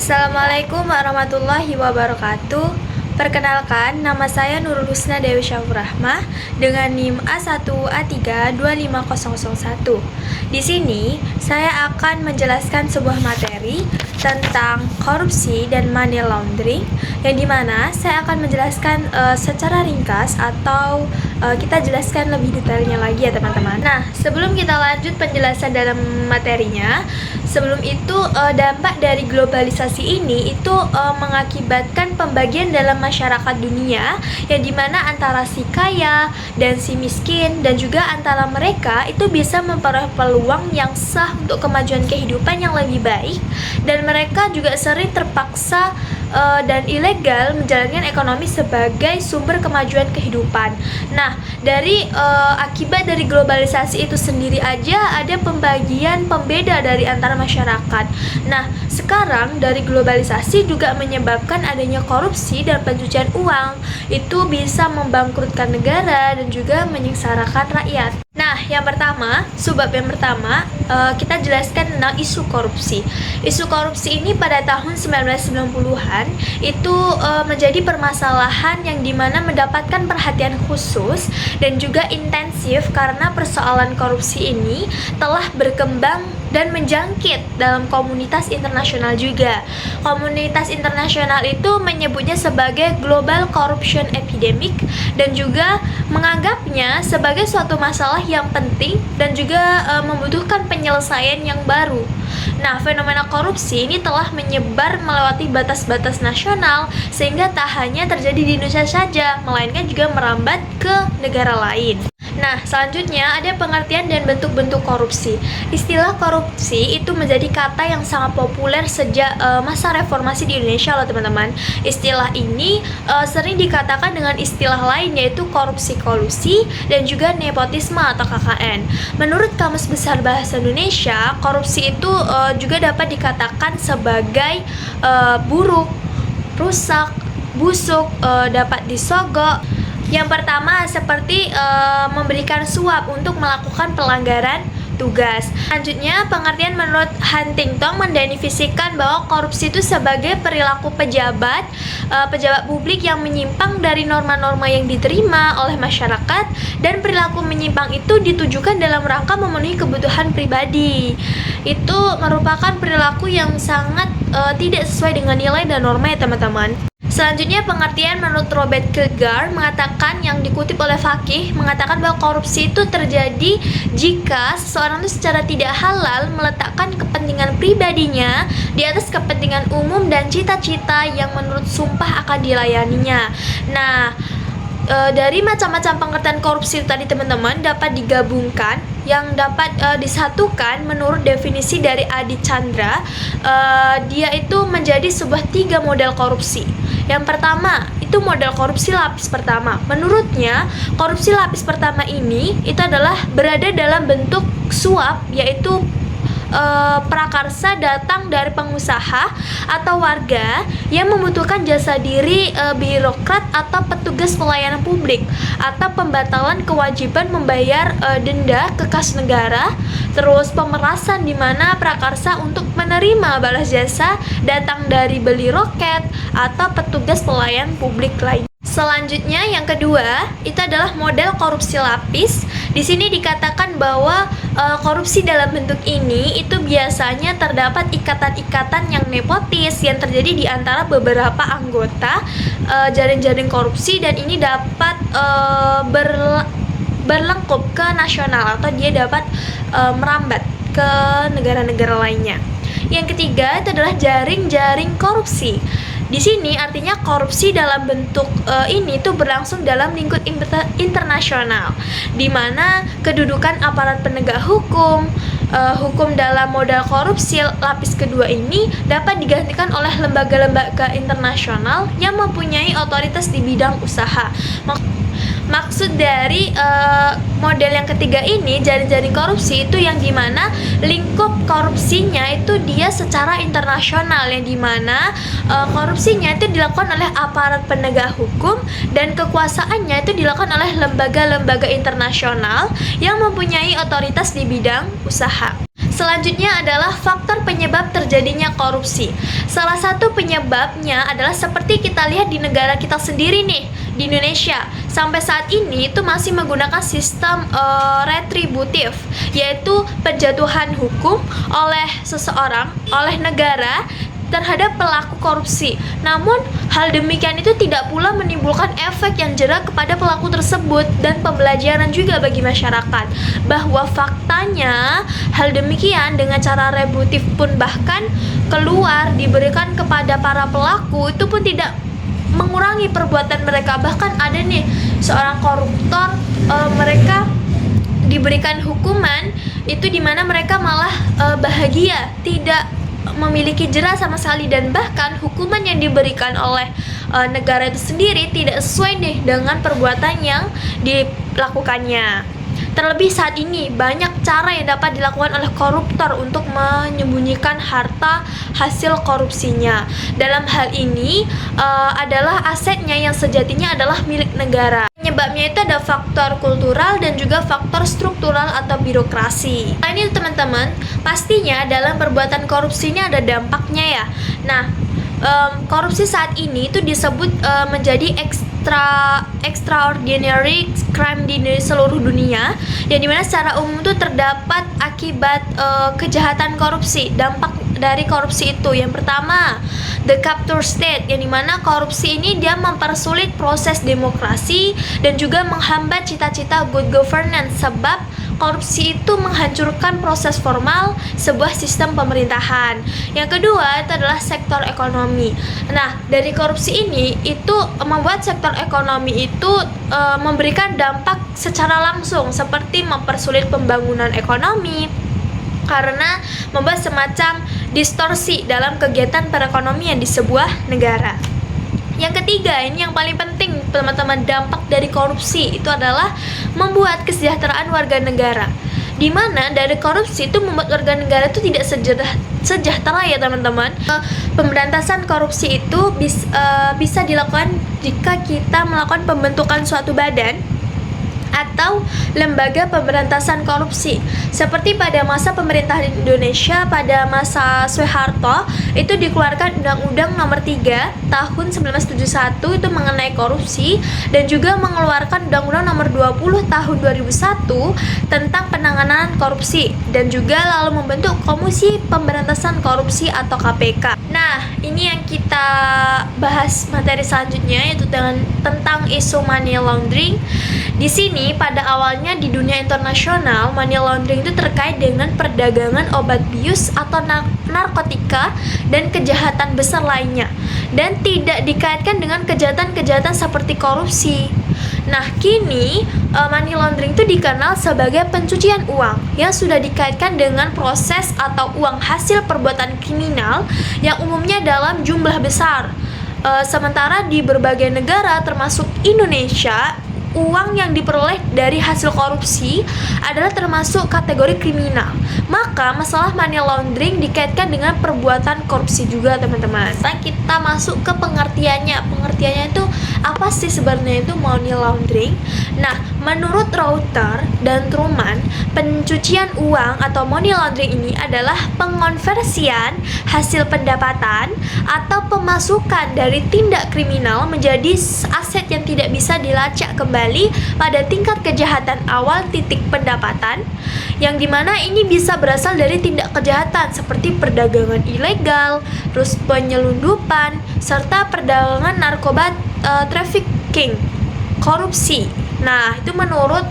Assalamualaikum warahmatullahi wabarakatuh. Perkenalkan, nama saya Nurul Husna Dewi Syafur Rahmah dengan NIM A1A3 25001. Di sini, saya akan menjelaskan sebuah materi tentang korupsi dan money laundering, yang dimana saya akan menjelaskan secara ringkas atau kita jelaskan lebih detailnya lagi ya teman-teman. Nah, sebelum kita lanjut penjelasan dalam materinya, sebelum itu dampak dari globalisasi ini itu mengakibatkan pembagian dalam masyarakat dunia, yang dimana antara si kaya dan si miskin, dan juga antara mereka itu bisa memperoleh peluang yang sah untuk kemajuan kehidupan yang lebih baik, dan mereka juga sering terpaksa dan ilegal menjalankan ekonomi sebagai sumber kemajuan kehidupan. Nah, dari akibat dari globalisasi itu sendiri aja ada pembagian pembeda dari antara masyarakat. Nah, sekarang dari globalisasi juga menyebabkan adanya korupsi dan pencucian uang. Itu bisa membangkrutkan negara dan juga menyengsarakan rakyat. Nah, yang pertama, subbab yang pertama, kita jelaskan tentang isu korupsi. Isu korupsi ini pada tahun 1990-an itu menjadi permasalahan yang dimana mendapatkan perhatian khusus dan juga intensif karena persoalan korupsi ini telah berkembang dan menjangkit dalam komunitas internasional juga. Komunitas internasional itu menyebutnya sebagai Global Corruption Epidemic dan juga menganggapnya sebagai suatu masalah yang penting dan juga membutuhkan penyelesaian yang baru. Nah, fenomena korupsi ini telah menyebar melewati batas-batas nasional sehingga tak hanya terjadi di Indonesia saja, melainkan juga merambat ke negara lain. Nah, selanjutnya ada pengertian dan bentuk-bentuk korupsi. Istilah korupsi itu menjadi kata yang sangat populer sejak masa reformasi di Indonesia loh teman-teman. Istilah ini sering dikatakan dengan istilah lain yaitu korupsi kolusi dan juga nepotisme atau KKN. Menurut Kamus Besar Bahasa Indonesia, korupsi itu juga dapat dikatakan sebagai buruk, rusak, busuk, dapat disogok. Yang pertama seperti memberikan suap untuk melakukan pelanggaran tugas. Selanjutnya, pengertian menurut Huntington mendefinisikan bahwa korupsi itu sebagai perilaku pejabat publik yang menyimpang dari norma-norma yang diterima oleh masyarakat, dan perilaku menyimpang itu ditujukan dalam rangka memenuhi kebutuhan pribadi. Itu merupakan perilaku yang sangat tidak sesuai dengan nilai dan norma ya teman-teman. Selanjutnya, pengertian menurut Robert Kierkegaard mengatakan, yang dikutip oleh Fakih, mengatakan bahwa korupsi itu terjadi jika seseorang itu secara tidak halal meletakkan kepentingan pribadinya di atas kepentingan umum dan cita-cita yang menurut sumpah akan dilayaninya. Nah, dari macam-macam pengertian korupsi tadi teman-teman dapat digabungkan yang dapat disatukan menurut definisi dari Adi Chandra. Dia itu menjadi sebuah 3 model korupsi. Yang pertama itu model korupsi lapis pertama. Menurutnya, korupsi lapis pertama ini itu adalah berada dalam bentuk suap, yaitu prakarsa datang dari pengusaha atau warga yang membutuhkan jasa diri birokrat atau petugas pelayanan publik, atau pembatalan kewajiban membayar denda ke kas negara. Terus pemerasan, di mana prakarsa untuk menerima balas jasa datang dari beli roket atau petugas pelayanan publik lain. Selanjutnya, yang kedua itu adalah model korupsi lapis. Di sini dikatakan bahwa korupsi dalam bentuk ini itu biasanya terdapat ikatan-ikatan yang nepotis yang terjadi di antara beberapa anggota jaring-jaring korupsi, dan ini dapat berlengkup ke nasional atau dia dapat merambat ke negara-negara lainnya. Yang ketiga itu adalah jaring-jaring korupsi. Di sini artinya korupsi dalam bentuk ini tuh berlangsung dalam lingkup internasional, di mana kedudukan aparat penegak hukum dalam modal korupsi lapis kedua ini dapat digantikan oleh lembaga-lembaga internasional yang mempunyai otoritas di bidang usaha. Maksud dari model yang ketiga ini, jaring-jaring korupsi, itu yang dimana lingkup korupsinya itu dia secara internasional, yang dimana korupsinya itu dilakukan oleh aparat penegak hukum dan kekuasaannya itu dilakukan oleh lembaga-lembaga internasional yang mempunyai otoritas di bidang usaha. Selanjutnya adalah faktor penyebab terjadinya korupsi. Salah satu penyebabnya adalah seperti kita lihat di negara kita sendiri nih, di Indonesia. Sampai saat ini itu masih menggunakan sistem retributif, yaitu penjatuhan hukum oleh seseorang, oleh negara terhadap pelaku korupsi. Namun, hal demikian itu tidak pula menimbulkan efek yang jera kepada pelaku tersebut dan pembelajaran juga bagi masyarakat. Bahwa faktanya, hal demikian dengan cara retributif pun bahkan keluar diberikan kepada para pelaku itu pun tidak mengurangi perbuatan mereka. Bahkan ada nih seorang koruptor, mereka diberikan hukuman itu dimana mereka malah bahagia, tidak memiliki jera sama sekali, dan bahkan hukuman yang diberikan oleh negara itu sendiri tidak sesuai nih dengan perbuatan yang dilakukannya. Terlebih saat ini banyak cara yang dapat dilakukan oleh koruptor untuk menyembunyikan harta hasil korupsinya. Dalam hal ini adalah asetnya yang sejatinya adalah milik negara. Penyebabnya itu ada faktor kultural dan juga faktor struktural atau birokrasi. Nah ini teman-teman, pastinya dalam perbuatan korupsi ini ada dampaknya ya. Nah, korupsi saat ini itu disebut menjadi extraordinary crime di seluruh dunia, yang dimana secara umum itu terdapat akibat kejahatan korupsi. Dampak dari korupsi itu yang pertama, the capture state, yang dimana korupsi ini dia mempersulit proses demokrasi dan juga menghambat cita-cita good governance, sebab korupsi itu menghancurkan proses formal sebuah sistem pemerintahan. Yang kedua itu adalah sektor ekonomi. Nah, dari korupsi ini itu membuat sektor ekonomi itu memberikan dampak secara langsung, seperti mempersulit pembangunan ekonomi karena membuat semacam distorsi dalam kegiatan perekonomian di sebuah negara. Yang ketiga, ini yang paling penting teman-teman, dampak dari korupsi itu adalah membuat kesejahteraan warga negara, di mana dari korupsi itu membuat warga negara itu tidak sejahtera ya teman-teman. Pemberantasan korupsi itu bisa dilakukan jika kita melakukan pembentukan suatu badan atau lembaga pemberantasan korupsi. Seperti pada masa pemerintahan Indonesia pada masa Soeharto itu dikeluarkan Undang-Undang Nomor 3 Tahun 1971 itu mengenai korupsi, dan juga mengeluarkan Undang-Undang Nomor 20 Tahun 2001 tentang penanganan korupsi, dan juga lalu membentuk Komisi Pemberantasan Korupsi atau KPK. Nah, ini yang kita bahas materi selanjutnya, yaitu tentang isu money laundering. Di sini pada awalnya di dunia internasional, money laundering itu terkait dengan perdagangan obat bius atau narkotika dan kejahatan besar lainnya, dan tidak dikaitkan dengan kejahatan-kejahatan seperti korupsi. Nah, kini money laundering itu dikenal sebagai pencucian uang yang sudah dikaitkan dengan proses atau uang hasil perbuatan kriminal yang umumnya dalam jumlah besar. Sementara di berbagai negara termasuk Indonesia, uang yang diperoleh dari hasil korupsi adalah termasuk kategori kriminal. Maka masalah money laundering dikaitkan dengan perbuatan korupsi juga teman-teman. Sekarang kita masuk ke pengertiannya. Pengertiannya itu apa sih sebenarnya itu money laundering? Nah, menurut Reuter dan Truman, pencucian uang atau money laundering ini adalah pengonversian hasil pendapatan atau pemasukan dari tindak kriminal menjadi aset yang tidak bisa dilacak kembali pada tingkat kejahatan awal titik pendapatan, yang dimana ini bisa berasal dari tindak kejahatan seperti perdagangan ilegal, terus penyelundupan, serta perdagangan narkoba, trafficking, korupsi. Nah, itu menurut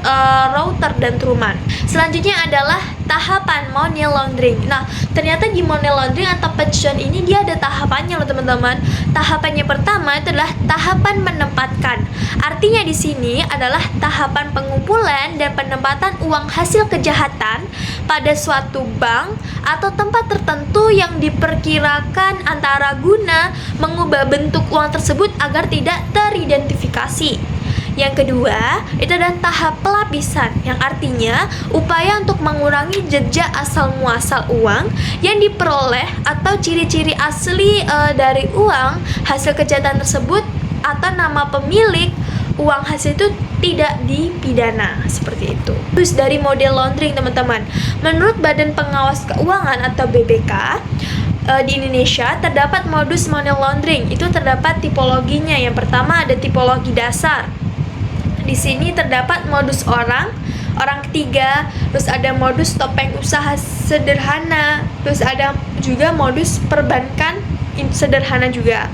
Reuter dan Truman. Selanjutnya adalah tahapan money laundering. Nah, ternyata di money laundering atau pencucian ini dia ada tahapannya loh teman-teman. Tahapannya pertama itu adalah tahapan menempatkan. Artinya di sini adalah tahapan pengumpulan dan penempatan uang hasil kejahatan pada suatu bank atau tempat tertentu yang diperkirakan antara guna mengubah bentuk uang tersebut agar tidak teridentifikasi. Yang kedua, itu adalah tahap pelapisan, yang artinya upaya untuk mengurangi jejak asal-muasal uang yang diperoleh atau ciri-ciri asli dari uang hasil kejahatan tersebut, atau nama pemilik uang hasil itu tidak dipidana, seperti itu. Terus dari model laundering teman-teman, menurut Badan Pengawas Keuangan atau BPK, di Indonesia terdapat modus money laundering. Itu terdapat tipologinya. Yang pertama ada tipologi dasar. Di sini terdapat modus orang ketiga, terus ada modus topeng usaha sederhana, terus ada juga modus perbankan sederhana juga.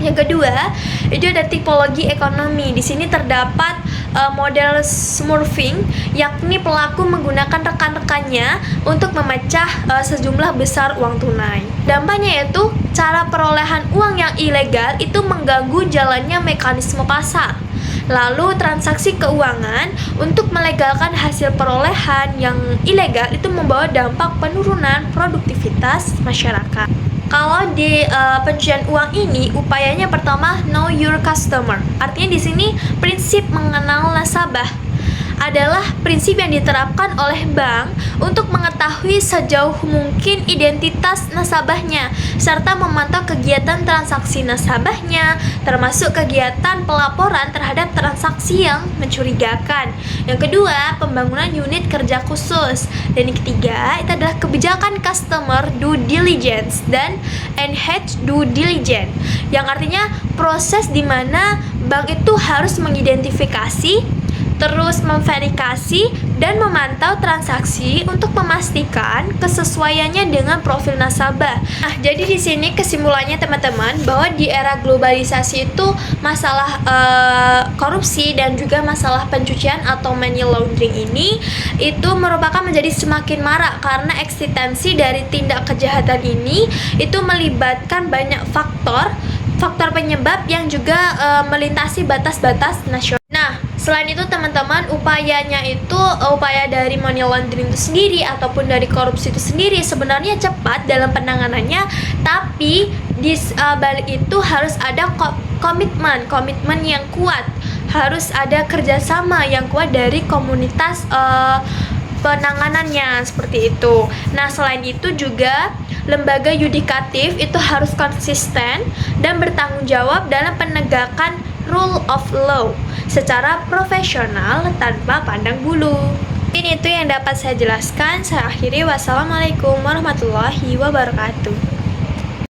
Yang kedua, itu ada tipologi ekonomi. Di sini terdapat model smurfing, yakni pelaku menggunakan rekan-rekannya untuk memecah sejumlah besar uang tunai. Dampaknya yaitu cara perolehan uang yang ilegal itu mengganggu jalannya mekanisme pasar. Lalu transaksi keuangan untuk melegalkan hasil perolehan yang ilegal itu membawa dampak penurunan produktivitas masyarakat. Kalau di pencucian uang ini, upayanya pertama know your customer. Artinya di sini prinsip mengenal nasabah adalah prinsip yang diterapkan oleh bank untuk mengetahui sejauh mungkin identitas nasabahnya serta memantau kegiatan transaksi nasabahnya, termasuk kegiatan pelaporan terhadap transaksi yang mencurigakan. Yang kedua, pembangunan unit kerja khusus. Dan yang ketiga, itu adalah kebijakan customer due diligence dan enhanced due diligence, yang artinya proses di mana bank itu harus mengidentifikasi, terus memverifikasi dan memantau transaksi untuk memastikan kesesuaiannya dengan profil nasabah. Nah, jadi di sini kesimpulannya teman-teman, bahwa di era globalisasi itu masalah korupsi dan juga masalah pencucian atau money laundering ini itu merupakan menjadi semakin marak karena eksistensi dari tindak kejahatan ini itu melibatkan banyak faktor penyebab yang juga melintasi batas-batas nasional. Nah, selain itu teman-teman, upaya dari money laundering itu sendiri ataupun dari korupsi itu sendiri sebenarnya cepat dalam penanganannya, tapi di balik itu harus ada komitmen yang kuat, harus ada kerjasama yang kuat dari komunitas penanganannya, seperti itu. Nah, selain itu juga lembaga yudikatif itu harus konsisten dan bertanggung jawab dalam penegakan rule of law secara profesional tanpa pandang bulu. Ini itu yang dapat saya jelaskan. Saya akhiri. Wassalamualaikum warahmatullahi wabarakatuh.